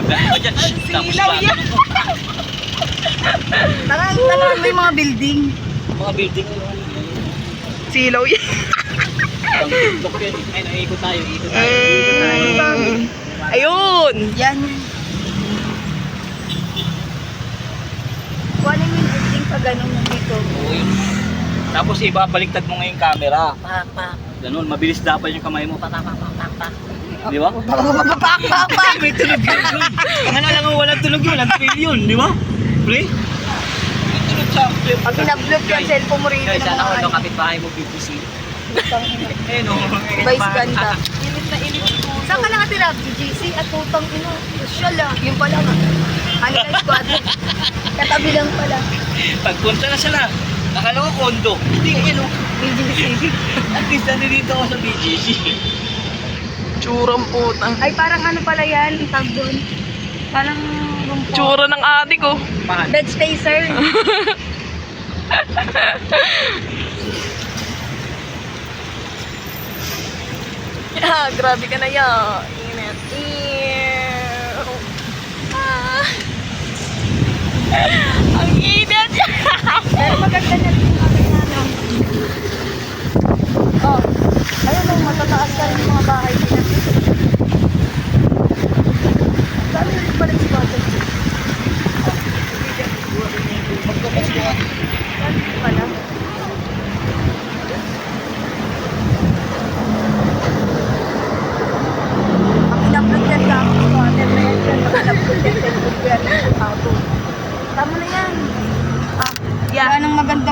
Gano'n ka dyan. Tapos Silaw ka. yan. Tangan may mga building. Mga building. Silaw yan. Ang TikTok yan. Ay, naikot tayo. Ikot tayo. Ayun. Yan. Kung ano yung building pa ganun dito. Oo yun. Tapos ibabaliktad mo ngayon yung camera. Ganun, mabilis dapat yung kamay mo. Pak. Di ba? Pak. May tunog yun. Ano lang ang walang tunog yun. Walang feel yun. Di ba? Pre? May tunog sa flip. Pag inablog yung cellphone mo rin. Guys, sana ko nung kapitbahay mo BBC. Eh no. Vice ganda. Init na init. Saan ka nakatira? GGC at putang ino. Social ah. Yung pala nga. Ano na squad? Katabi lang pala. Pagpunta na sila. Akala ko kondo. Hindi yun. BGC. At least nandito ako sa BGC. Tsurang putang. Ay parang ano pala yan. Tag doon. Parang rumpo. Tsura ng adik ko. Pahan. Bed spacer. Grabe ka na yan. Init. Ew. Ah. Ang init. Pero maganda na rin yung aking ano. Oh. Ayun o, matataas ka rin yung mga bahay